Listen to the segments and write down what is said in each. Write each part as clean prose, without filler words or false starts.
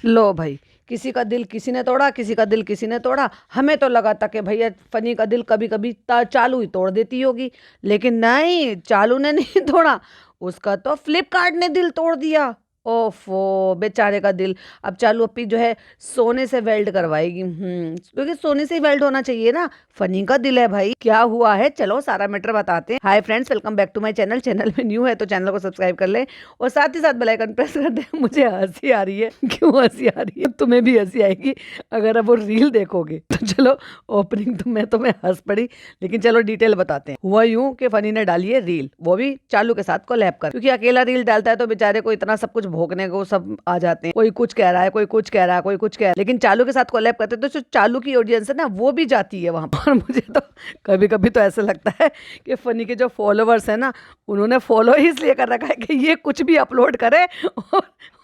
लो भाई, किसी का दिल किसी ने तोड़ा, किसी का दिल किसी ने तोड़ा। हमें तो लगा था कि भैया फनी का दिल कभी कभी चालू ही तोड़ देती होगी, लेकिन नहीं, चालू ने नहीं तोड़ा, उसका तो फ्लिपकार्ट ने दिल तोड़ दिया। ओफो, बेचारे का दिल। अब चालू अपनी जो है सोने से वेल्ड करवाएगी। क्योंकि सोने से ही वेल्ड होना चाहिए ना। फनी का दिल है भाई, क्या हुआ है, चलो सारा मैटर बताते हैं। Hi friends, welcome back to my channel. Channel में न्यू है तो चैनल को सब्सक्राइब कर ले और साथ ही साथ बेल आइकन प्रेस कर दे। मुझे हंसी आ रही है। क्यों हंसी आ रही है? तुम्हें भी हंसी आएगी अगर अब वो रील देखोगे तो। चलो, ओपनिंग तो मैं हंस पड़ी, लेकिन चलो डिटेल बताते हैं। हुआ यूं कि फनी ने डाली है रील, वो भी चालू के साथ कोलैब कर। क्योंकि अकेला रील डालता है तो बेचारे को इतना सब कुछ भोगने को सब आ जाते हैं। कोई कुछ कह रहा है, कोई कुछ कह रहा है, कोई कुछ कह रहा है, लेकिन चालू के साथ कोलैब करते हैं तो जो चालू की ऑडियंस है ना, वो भी जाती है वहां पर। और मुझे तो कभी कभी तो ऐसा लगता है कि फनी के जो फॉलोवर्स है ना, उन्होंने फॉलो ही इसलिए कर रखा है कि ये कुछ भी अपलोड करे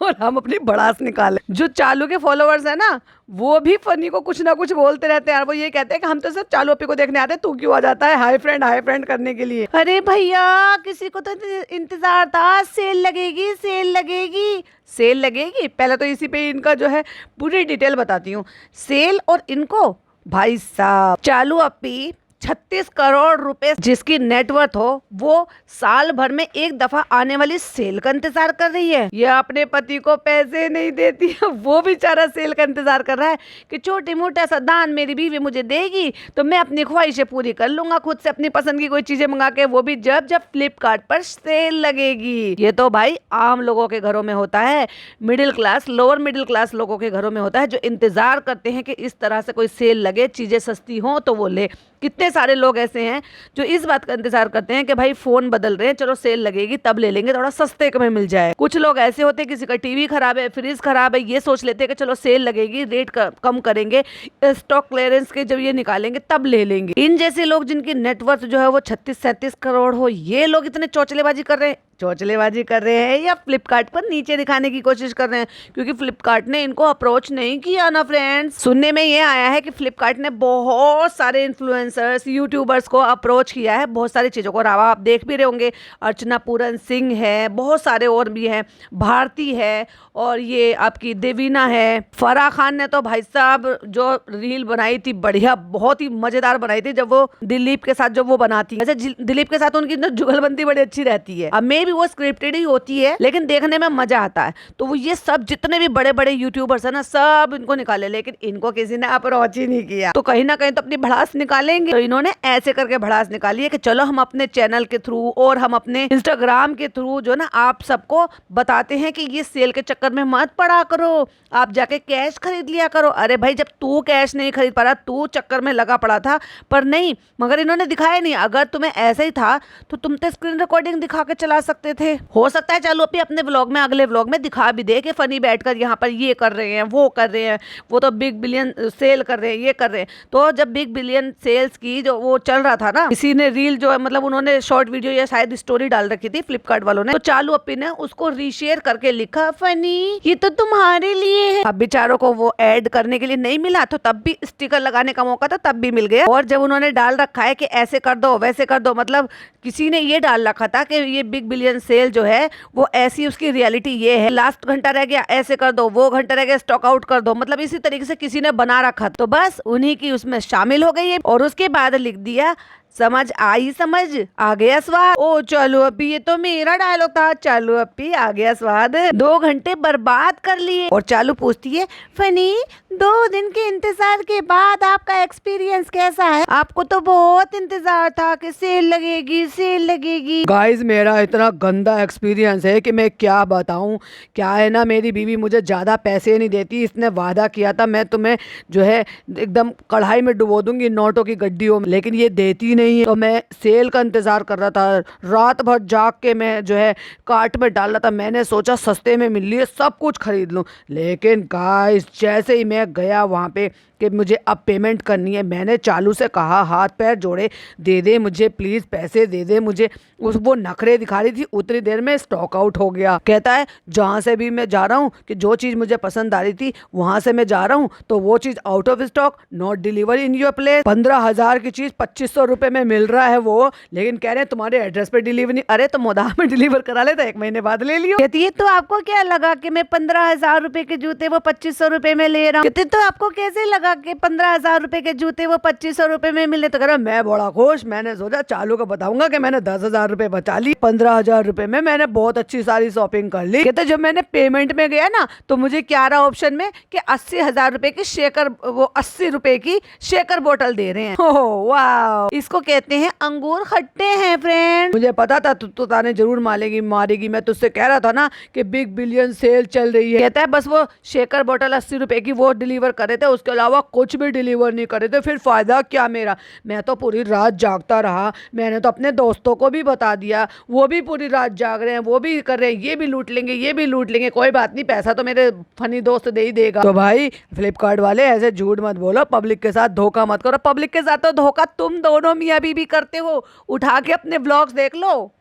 और हम अपनी भड़ास निकालें। जो चालू के फॉलोवर्स है ना, वो भी फनी को कुछ ना कुछ बोलते रहते हैं। वो ये कहते हैं कि हम तो सिर्फ चालू अपी को देखने आते हैं, तू क्यों आ जाता है हाई फ्रेंड करने के लिए। अरे भैया, किसी को तो इंतजार था, सेल लगेगी, सेल लगेगी, सेल लगेगी। पहले तो इसी पे इनका जो है पूरी डिटेल बताती हूँ। सेल और इनको भाई साहब, चालू अपी 36 करोड़ रुपए जिसकी नेटवर्थ हो, वो साल भर में एक दफा आने वाली सेल का इंतजार कर रही है। ये अपने पति को पैसे नहीं देती है, वो बेचारा सेल का इंतजार कर रहा है कि छोटे मोटा सा दान मेरी बीवी मुझे देगी तो मैं अपनी ख्वाहिशें पूरी कर लूंगा खुद से, अपनी पसंद की कोई चीजें मंगा के, वो भी जब जब फ्लिपकार्ट पर सेल लगेगी। ये तो भाई आम लोगों के घरों में होता है, middle class, lower middle class लोगों के घरों में होता है, जो इंतजार करते हैं कि इस तरह से कोई सेल लगे, चीजें सस्ती हो तो वो ले। कितने सारे लोग ऐसे हैं जो इस बात का इंतजार करते हैं कि भाई फोन बदल रहे हैं, चलो सेल लगेगी तब ले लेंगे, थोड़ा सस्ते में मिल जाए। कुछ लोग ऐसे होते हैं, किसी का टीवी खराब है, फ्रिज खराब है, ये सोच लेते हैं कि चलो सेल लगेगी, रेट कम करेंगे, स्टॉक क्लियरेंस के जब ये निकालेंगे तब ले लेंगे। इन जैसे लोग जिनकी नेटवर्थ जो है वो 36-37 करोड़ हो, ये लोग इतने चौचलेबाजी कर रहे हैं। चौचलेबाजी कर रहे हैं या फ्लिपकार्ट पर नीचे दिखाने की कोशिश कर रहे हैं? क्योंकि फ्लिपकार्ट ने इनको अप्रोच नहीं किया ना फ्रेंड्स। सुनने में ये आया है कि फ्लिपकार्ट ने बहुत सारे इन्फ्लुएंसर्स, यूट्यूबर्स को अप्रोच किया है बहुत सारी चीज़ों को। रावा आप देख भी रहे होंगे, अर्चना पूरन सिंह है, बहुत सारे और भी हैं, भारती है, और ये आपकी देवीना है। फराह खान ने तो भाई साहब जो रील बनाई थी, बढ़िया, बहुत ही मजेदार बनाई थी, जब वो दिलीप के साथ जब वो बनाती है। वैसे दिलीप के साथ उनकी जुगलबंदी बड़ी अच्छी रहती है। अब मे भी वो स्क्रिप्टेड ही होती है, लेकिन देखने में मजा आता है। तो वो ये सब जितने भी बड़े बड़े यूट्यूबर्स है ना, सब इनको निकाले, लेकिन इनको किसी ने अप्रोच ही नहीं किया। तो कहीं ना कहीं तो अपनी भड़ास निकालेंगे, तो इन्होंने ऐसे करके भड़ास निकाली है कि चलो हम अपने चैनल के थ्रू और हम अपने इंस्टाग्राम के थ्रू जो ना आप सबको बताते हैं कि ये सेल के चक्कर में मत पड़ा करो, आप जाके कैश खरीद लिया करो। अरे भाई, जब तू कैश नहीं खरीद पा रहा, तू चक्कर में लगा पड़ा था, पर नहीं, मगर इन्होंने दिखाया नहीं। अगर तुम्हें ऐसा ही था तो तुम तो स्क्रीन रिकॉर्डिंग दिखा के चला सकते थे। हो सकता है चालू अपनी अपने व्लॉग में, अगले व्लॉग में दिखा भी दे कि फनी बैठकर यहाँ पर ये कर रहे हैं, वो कर रहे हैं, वो तो बिग बिलियन सेल कर रहे हैं, ये कर रहे हैं। तो जब बिग बिलियन सेल्स की जो वो चल रहा था ना, किसी ने रील जो है, मतलब उन्होंने शॉर्ट वीडियो या शायद स्टोरी डाल रखी थी फ्लिपकार्ट वालों ने, तो चालू अपी ने उसको रीशेयर करके लिखा, फनी ये तो तुम्हारे लिए है। अब बेचारों को वो ऐड करने के लिए नहीं मिला, तो तब भी स्टिकर लगाने का मौका था, तब भी मिल गया। और जब उन्होंने डाल रखा है कि ऐसे कर दो वैसे कर दो, मतलब किसी ने ये डाल रखा था कि ये बिग बिलियन सेल जो है वो ऐसी, उसकी रियलिटी ये है, लास्ट घंटा रह गया ऐसे कर दो, वो घंटा रह गया स्टॉक आउट कर दो, मतलब इसी तरीके से किसी ने बना रखा, तो बस उन्हीं की उसमें शामिल हो गई है। और उसके बाद लिख दिया, समझ आई, समझ आ गया स्वाद। ओ चलो अपी, ये तो मेरा डायलॉग था, चलो अपी आ गया स्वाद। 2 घंटे बर्बाद कर लिए। और चालू पूछती है, फनी 2 दिन के इंतजार के बाद आपका एक्सपीरियंस कैसा है? आपको तो बहुत इंतजार था कि सेल लगेगी, सेल लगेगी। गाइस, मेरा इतना गंदा एक्सपीरियंस है कि मैं क्या बताऊं। क्या है ना, मेरी बीवी मुझे ज्यादा पैसे नहीं देती। इसने वादा किया था मैं तुम्हें जो है एकदम कढ़ाई में डुबो दूंगी, नोटों की गड्डियों में, लेकिन ये देती नहीं। तो मैं सेल का इंतजार कर रहा था, रात भर जाग के मैं जो है कार्ट में डाल रहा था। मैंने सोचा सस्ते में मिल लिए, सब कुछ खरीद लूं, लेकिन गाइस जैसे ही मैं गया वहां पे कि मुझे अब पेमेंट करनी है, मैंने चालू से कहा, हाथ पैर जोड़े, दे दे मुझे प्लीज, पैसे दे दे मुझे। वो नखरे दिखा रही थी, उतनी देर में स्टॉक आउट हो गया। कहता है जहां से भी मैं जा रहा हूँ कि जो चीज मुझे पसंद आ रही थी वहां से मैं जा रहा हूँ तो वो चीज out of stock, not deliver in your place. 15,000 की चीज 2500 रुपए में मिल रहा है वो, लेकिन कह रहे हैं तुम्हारे एड्रेस पे डिलीवर नहीं। अरे तो मोदाह में डिलीवर करा लेता, 1 महीने बाद ले लियो। कहती है तो आपको क्या लगा कि मैं 15,000 रुपए के जूते वो 2500 रुपए में ले रहा हूँ? कहते तो आपको कैसे लगा कि 15,000 रुपए के जूते वो 2500 रुपए में मिले? तो कह रहा मैं बड़ा खुश, मैंने सोचा चालू को बताऊंगा कि मैंने 10,000 रुपए बचा ली, 15,000 रुपए में मैंने बहुत अच्छी सारी शॉपिंग कर ली। कहते जब मैंने पेमेंट में गया ना तो मुझे क्या रहा ऑप्शन में कि 80,000 रुपए की शेकर, वो 80 रुपए की शेकर बोतल दे रहे हैं। ओह वाह, इसको कहते हैं अंगूर खट्टे हैं फ्रेंड। मुझे पता था तू ताने जरूर मारेगी, मैं तुझसे कह रहा था ना कि बिग बिलियन सेल चल रही है। कहता है बस वो शेकर बोतल 80 रुपए की वो डिलीवर करे थे, उसके अलावा कुछ भी डिलीवर नहीं करे थे। फिर फायदा क्या मेरा? मैं तो पूरी रात जागता रहा, मैंने तो अपने दोस्तों को भी बता दिया, वो भी पूरी रात जाग रहे हैं, वो भी कर रहे हैं, ये भी लूट लेंगे, ये भी लूट लेंगे। कोई बात नहीं, पैसा तो मेरे फनी दोस्त दे ही देगा। तो भाई फ्लिपकार्ट वाले ऐसे झूठ मत बोलो, पब्लिक के साथ धोखा मत करो। पब्लिक के साथ तो धोखा तुम दोनों मियां बीवी करते हो, उठा के अपने व्लॉग्स देख लो।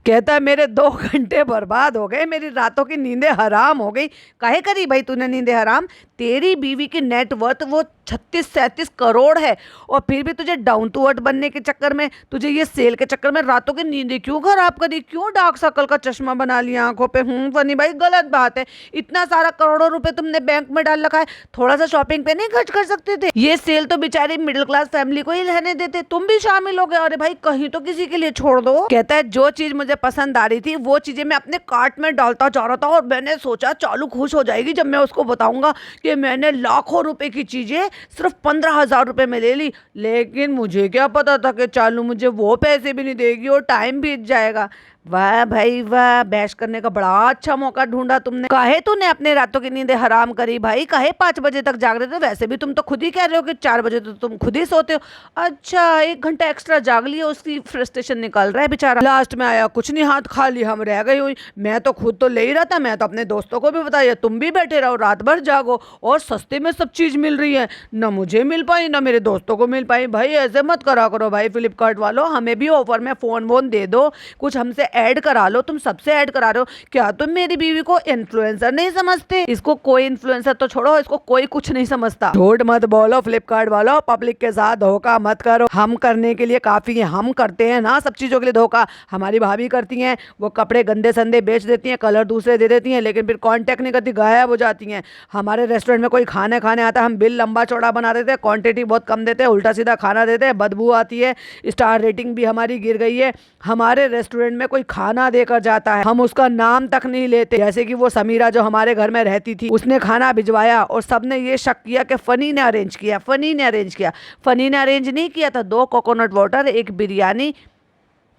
कहता है मेरे 2 घंटे बर्बाद हो गए, मेरी रातों की नींदें हराम हो गई। काहे करी भाई तूने नींदें हराम? तेरी बीवी की नेटवर्थ वो 36-37 करोड़ है, और फिर भी तुझे डाउन टू अर्थ बनने के चक्कर में, तुझे ये सेल के चक्कर में रातों की नींदें क्यों खराब करी? क्यों डार्क सर्कल का चश्मा बना लिया आंखों पे? फनी भाई गलत बात है। इतना सारा करोड़ों रुपए तुमने बैंक में डाल रखा है, थोड़ा सा शॉपिंग पे नहीं खर्च कर सकते थे? ये सेल तो बेचारी मिडिल क्लास फैमिली को ही रहने देते, तुम भी शामिल हो गए। अरे भाई कहीं तो किसी के लिए छोड़ दो। कहता है जो चीज मुझे पसंद आ रही थी वो चीजें मैं अपने कार्ट में डालता जा रहा था, और मैंने सोचा चालू खुश हो जाएगी जब मैं उसको बताऊंगा कि मैंने लाखों रुपए की चीजें सिर्फ 15,000 रुपए में ले ली। लेकिन मुझे क्या पता था कि चालू मुझे वो पैसे भी नहीं देगी और टाइम बीत जाएगा। वाह भाई वाह, बैश करने का बड़ा अच्छा मौका ढूंढा तुमने। काहे तूने अपने रातों की नींदें हराम करी भाई? काहे 5 बजे तक जाग रहे थे? वैसे भी तुम तो खुद ही कह रहे हो कि 4 बजे तो तुम खुद ही सोते हो। अच्छा 1 घंटा एक्स्ट्रा जाग लिया, उसकी फ्रस्ट्रेशन निकल रहा है बेचारा। लास्ट में आया कुछ नहीं, हाथ खाली हम रह गई हुई। मैं तो खुद तो ले ही रहा था, मैं तो अपने दोस्तों को भी बताया तुम भी बैठे रहो, रात भर जागो, और सस्ते में सब चीज मिल रही है। ना मुझे मिल पाई ना मेरे दोस्तों को मिल पाई। भाई ऐसे मत करा करो भाई फ्लिपकार्ट वालों, हमें भी ऑफर में फोन वोन दे दो, कुछ हमसे ऐड करा लो। तुम सबसे ऐड करा रहे हो, क्या तुम मेरी बीवी को इन्फ्लुएंसर नहीं समझते? इसको कोई इन्फ्लुएंसर तो छोड़ो, इसको कोई कुछ नहीं समझता। झूठ मत बोलो फ्लिपकार्ट वालों, पब्लिक के साथ धोखा मत करो। हम करने के लिए काफी है, हम करते हैं ना सब चीजों के लिए धोखा। हमारी भाभी करती हैं, वो कपड़े गंदे संदे बेच देती हैं, कलर दूसरे दे देती हैं, लेकिन फिर कांटेक्ट नहीं करती, गायब हो जाती हैं। हमारे रेस्टोरेंट में कोई खाने आता है, हम बिल लंबा चौड़ा बना देते हैं, क्वांटिटी बहुत कम देते हैं, उल्टा सीधा खाना देते हैं, बदबू आती है, स्टार रेटिंग भी हमारी गिर गई है। हमारे रेस्टोरेंट में कोई खाना देकर जाता है, हम उसका नाम तक नहीं लेते। जैसे कि वो समीरा जो हमारे घर में रहती थी, उसने खाना भिजवाया और सबने ये शक किया कि फनी ने अरेंज किया। फनी ने अरेंज नहीं किया था। 2 कोकोनट वाटर, 1 बिरयानी,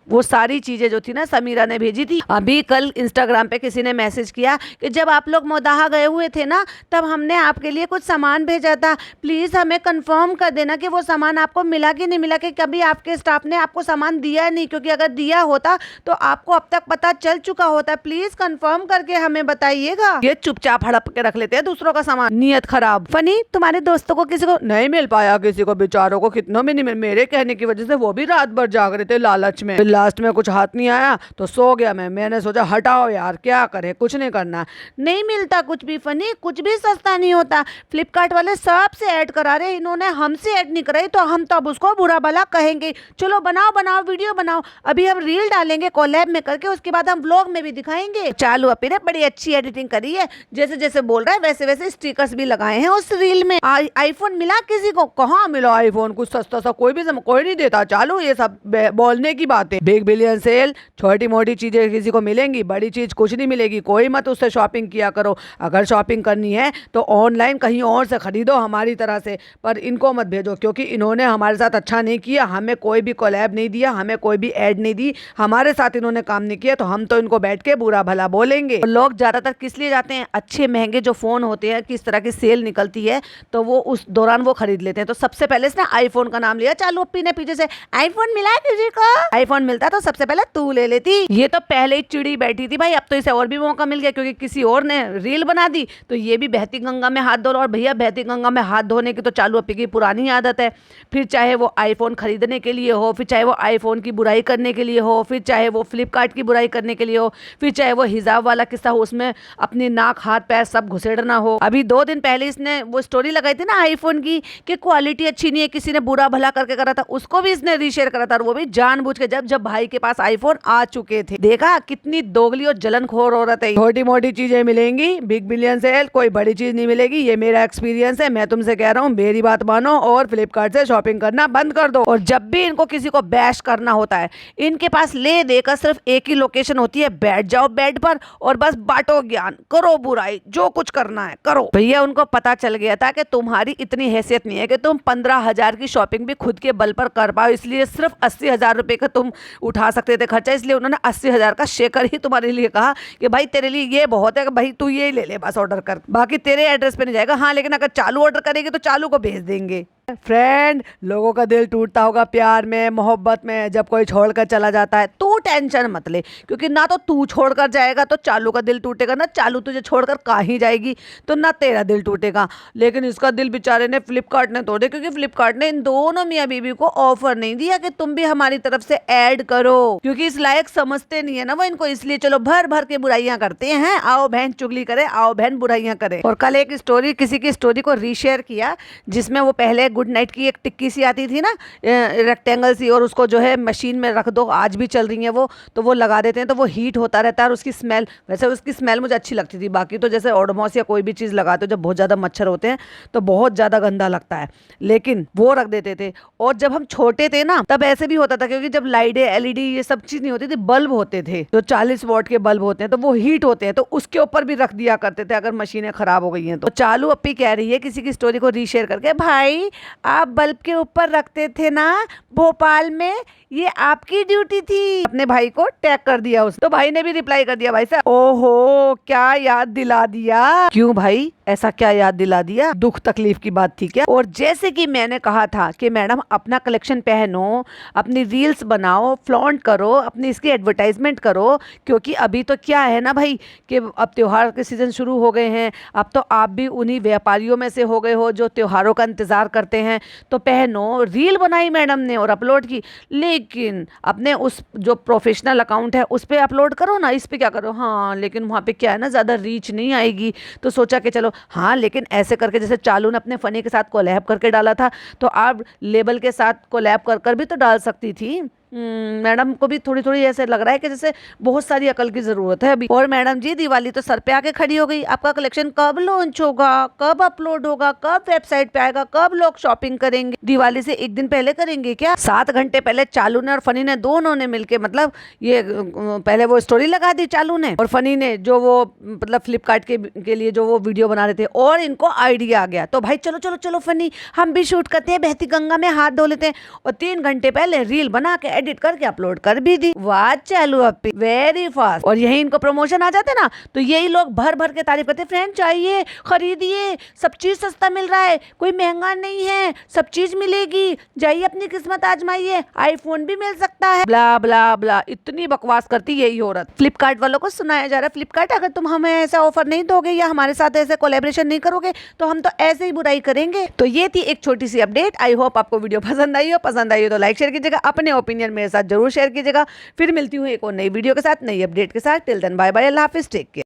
वो सारी चीजें जो थी ना समीरा ने भेजी थी। अभी कल इंस्टाग्राम पे किसी ने मैसेज किया कि जब आप लोग मोदाहा गए हुए थे ना, तब हमने आपके लिए कुछ सामान भेजा था, प्लीज हमें कंफर्म कर देना कि वो सामान आपको मिला कि नहीं मिला, कि कभी आपके स्टाफ ने आपको सामान दिया नहीं, क्योंकि अगर दिया होता तो आपको अब तक पता चल चुका होता। प्लीज कंफर्म करके हमें बताइएगा। ये चुपचाप हड़प के रख लेते हैं दूसरों का सामान, नियत खराब। फनी तुम्हारे दोस्तों को किसी को नहीं मिल पाया, किसी को बेचारों को कितनों में नहीं मिल, मेरे कहने की वजह से वो भी रात भर जाग रहे थे लालच में। लास्ट में कुछ हाथ नहीं आया तो सो गया मैंने सोचा हटाओ यार, क्या करें, कुछ नहीं करना। नहीं मिलता कुछ भी फनी, कुछ भी सस्ता नहीं होता। फ्लिपकार्ट वाले सबसे ऐड करा रहे, इन्होंने हमसे ऐड नहीं कराई, तो हम तब उसको बुरा भला कहेंगे। चलो बनाओ वीडियो बनाओ, अभी हम रील डालेंगे कोलैब में करके, उसके बाद हम व्लॉग में भी दिखाएंगे। चालू अपी ने बड़ी अच्छी एडिटिंग करी है, जैसे जैसे बोल रहा है वैसे वैसे स्टिकर्स भी लगाए हैं उस रील में। आईफोन मिला किसी को? कहाँ मिला आईफोन? कुछ सस्ता सा कोई नहीं देता। चालू ये सब बोलने की बात है। बिग बिलियन सेल, छोटी मोटी चीजें किसी को मिलेंगी, बड़ी चीज कुछ नहीं मिलेगी। कोई मत उससे शॉपिंग किया करो। अगर शॉपिंग करनी है तो ऑनलाइन कहीं और से खरीदो हमारी तरह से, पर इनको मत भेजो, क्योंकि इन्होंने हमारे साथ अच्छा नहीं किया। हमें कोई भी कोलैब नहीं दिया, हमें कोई भी ऐड नहीं दी, हमारे साथ इन्होंने काम नहीं किया, तो हम तो इनको बैठ के बुरा भला बोलेंगे। और लोग ज्यादातर किस लिए जाते हैं? अच्छे महंगे जो फोन होते हैं, किस तरह की सेल निकलती है तो वो उस दौरान वो खरीद लेते हैं। तो सबसे पहले इसने आईफोन का नाम लिया। चालू अपी ने पीछे से आईफोन मिला किसी को? आईफोन मिलता तो सबसे पहले तू ले लेती। ये तो पहले ही चिड़ी बैठी थी भाई, अब तो इसे और भी मौका मिल गया क्योंकि किसी और ने रील बना दी तो ये भी बहती गंगा में हाथ धो रहा। और भैया बहती गंगा में हाथ धोने की तो चालू अपी की पुरानी आदत है। फिर चाहे वो आईफोन खरीदने के लिए हो, फिर चाहे वो आईफोन की बुराई करने के लिए हो, फिर चाहे वो फ्लिपकार्ट की बुराई करने के लिए हो, फिर चाहे वो हिजाब वाला किस्सा हो उसमें अपनी नाक हाथ पैर सब घुसेड़ना हो। अभी 2 दिन पहले इसने वो स्टोरी लगाई थी ना आईफोन की कि क्वालिटी अच्छी नहीं है, किसी ने बुरा भला करके करा था, उसको भी इसने रीशेयर करा था, और वो भी जानबूझ के जब जब भाई के पास आईफोन आ चुके थे। देखा कितनी दोगली और जलनखोर औरत है। छोटी मोटी चीजें मिलेंगी बिग बिलियन सेल, कोई बड़ी चीज नहीं मिलेगी। ये मेरा एक्सपीरियंस है, मैं तुमसे कह रहा हूँ मेरी बात मानो और फ्लिपकार्ट से शॉपिंग करना बंद कर दो। और जब भी इनको किसी को बैश करना होता है इनके पास ले देकर सिर्फ एक ही लोकेशन होती है, बैठ जाओ बेड पर और बस बांटो ज्ञान, करो बुराई, जो कुछ करना है करो। भैया उनको पता चल गया था कि तुम्हारी इतनी हैसियत नहीं है कि तुम 15,000 की शॉपिंग भी खुद के बल पर कर पाओ, इसलिए सिर्फ 80,000 रुपए का तुम उठा सकते थे खर्चा, इसलिए उन्होंने 80,000 का शेकर ही तुम्हारे लिए कहा कि भाई तेरे लिए ये बहुत है कि भाई तू ये ले ले बस ऑर्डर कर, बाकी तेरे एड्रेस पे नहीं जाएगा। हाँ लेकिन अगर चालू ऑर्डर करेगी तो चालू को भेज देंगे। फ्रेंड, लोगों का दिल टूटता होगा प्यार में मोहब्बत में जब कोई छोड़कर चला जाता है। तू टेंशन मत ले क्योंकि ना तो तू छोड़कर जाएगा तो चालू का दिल टूटेगा, ना चालू तुझे छोड़कर कहीं जाएगी तो ना तेरा दिल टूटेगा। लेकिन इसका दिल बेचारे ने फ्लिपकार्ट ने तोड़े क्योंकि फ्लिपकार्ट ने इन दोनों मियाँ बीवी को ऑफर नहीं दिया कि तुम भी हमारी तरफ से ऐड करो, क्योंकि इस लायक समझते नहीं है ना वो इनको, इसलिए चलो भर भर के बुराइयां करते हैं। आओ बहन चुगली करे, आओ बहन बुराइयां करे। और कल एक स्टोरी किसी की स्टोरी को रीशेयर किया जिसमें वो पहले गुड नाइट की एक टिक्की सी आती थी ना रेक्टेंगल सी, और उसको जो है मशीन में रख दो, आज भी चल रही है वो, तो वो लगा देते हैं तो वो हीट होता रहता है और उसकी स्मेल, वैसे उसकी स्मेल मुझे अच्छी लगती थी। बाकी तो जैसे ओडोमॉस या कोई भी चीज़ लगाते हो जब बहुत ज़्यादा मच्छर होते हैं तो बहुत ज़्यादा गंदा लगता है, लेकिन वो रख देते थे। और जब हम छोटे थे ना तब ऐसे भी होता था क्योंकि जब लाइटें एलईडी ये सब चीज़ नहीं होती थी, बल्ब होते थे जो 40 वॉट के बल्ब होते हैं तो वो हीट होते हैं, तो उसके ऊपर भी रख दिया करते थे अगर मशीनें खराब हो गई हैं तो। चालू अपी कह रही है किसी की स्टोरी को रीशेयर करके, भाई आप बल्ब के ऊपर रखते थे ना भोपाल में, ये आपकी ड्यूटी थी। अपने भाई को टैग कर दिया उस, तो भाई ने भी रिप्लाई कर दिया, भाई साहब ओहो क्या याद दिला दिया। क्यों भाई ऐसा क्या याद दिला दिया, दुख तकलीफ की बात थी क्या? और जैसे कि मैंने कहा था कि मैडम अपना कलेक्शन पहनो, अपनी रील्स बनाओ, फ्लॉन्ट करो, अपनी इसकी एडवर्टाइजमेंट करो, क्योंकि अभी तो क्या है ना भाई कि अब त्योहार के सीजन शुरू हो गए हैं, अब तो आप भी उन्हीं व्यापारियों में से हो गए हो जो त्योहारों का इंतजार करते हैं। तो पहनो, रील बनाई मैडम ने और अपलोड की, लेकिन अपने उस जो प्रोफेशनल अकाउंट है उस पर अपलोड करो ना, इस पे क्या करो। हाँ लेकिन वहाँ पे क्या है ना ज़्यादा रीच नहीं आएगी, तो सोचा कि चलो हाँ, लेकिन ऐसे करके जैसे चालू ने अपने फनी के साथ कोलैब करके डाला था तो आप लेबल के साथ कोलैब कर कर भी तो डाल सकती थी। मैडम को भी थोड़ी थोड़ी ऐसे लग रहा है कि जैसे बहुत सारी अकल की जरूरत है अभी। और मैडम जी दिवाली तो सर पे आके खड़ी हो गई, आपका कलेक्शन कब लॉन्च होगा, कब अपलोड होगा, कब वेबसाइट पे आएगा, कब लोग शॉपिंग करेंगे? दिवाली से एक दिन पहले करेंगे क्या? 7 घंटे पहले चालू ने और फनी ने दोनों ने मिलके मतलब ये पहले वो स्टोरी लगा दी चालू ने, और फनी ने जो वो मतलब फ्लिपकार्ट के लिए जो वो वीडियो बना रहे थे, और इनको आइडिया आ गया तो भाई चलो चलो चलो फनी हम भी शूट करते हैं, बहती गंगा में हाथ धो लेते हैं, और 3 घंटे पहले रील बना के एडिट करके अपलोड कर भी दी। वाह चालू अपी वेरी फास्ट। और यही इनको प्रमोशन आ जाते ना तो यही लोग भर भर के तारीफ करते, फ्रेंड चाहिए खरीदिए, सब चीज सस्ता मिल रहा है, कोई महंगा नहीं है, सब चीज मिलेगी, जाइए अपनी किस्मत आजमाइए, आईफोन भी मिल सकता है, ब्ला ब्ला ब्ला। इतनी बकवास करती यही औरत। फ्लिपकार्ट वालों को सुनाया जा रहा है, फ्लिपकार्ट अगर तुम हमें ऐसा ऑफर नहीं दोगे या हमारे साथ ऐसे कोलैबोरेशन नहीं करोगे तो हम तो ऐसे ही बुराई करेंगे। तो ये थी एक छोटी सी अपडेट। आई होप आपको वीडियो पसंद आई हो तो लाइक शेयर कीजिएगा, अपने ओपिनियन मेरे साथ जरूर शेयर कीजिएगा। फिर मिलती हूँ एक और नई वीडियो के साथ, नई अपडेट के साथ। टिल देन बाय बाय, अल्लाह हाफिज, टेक केयर।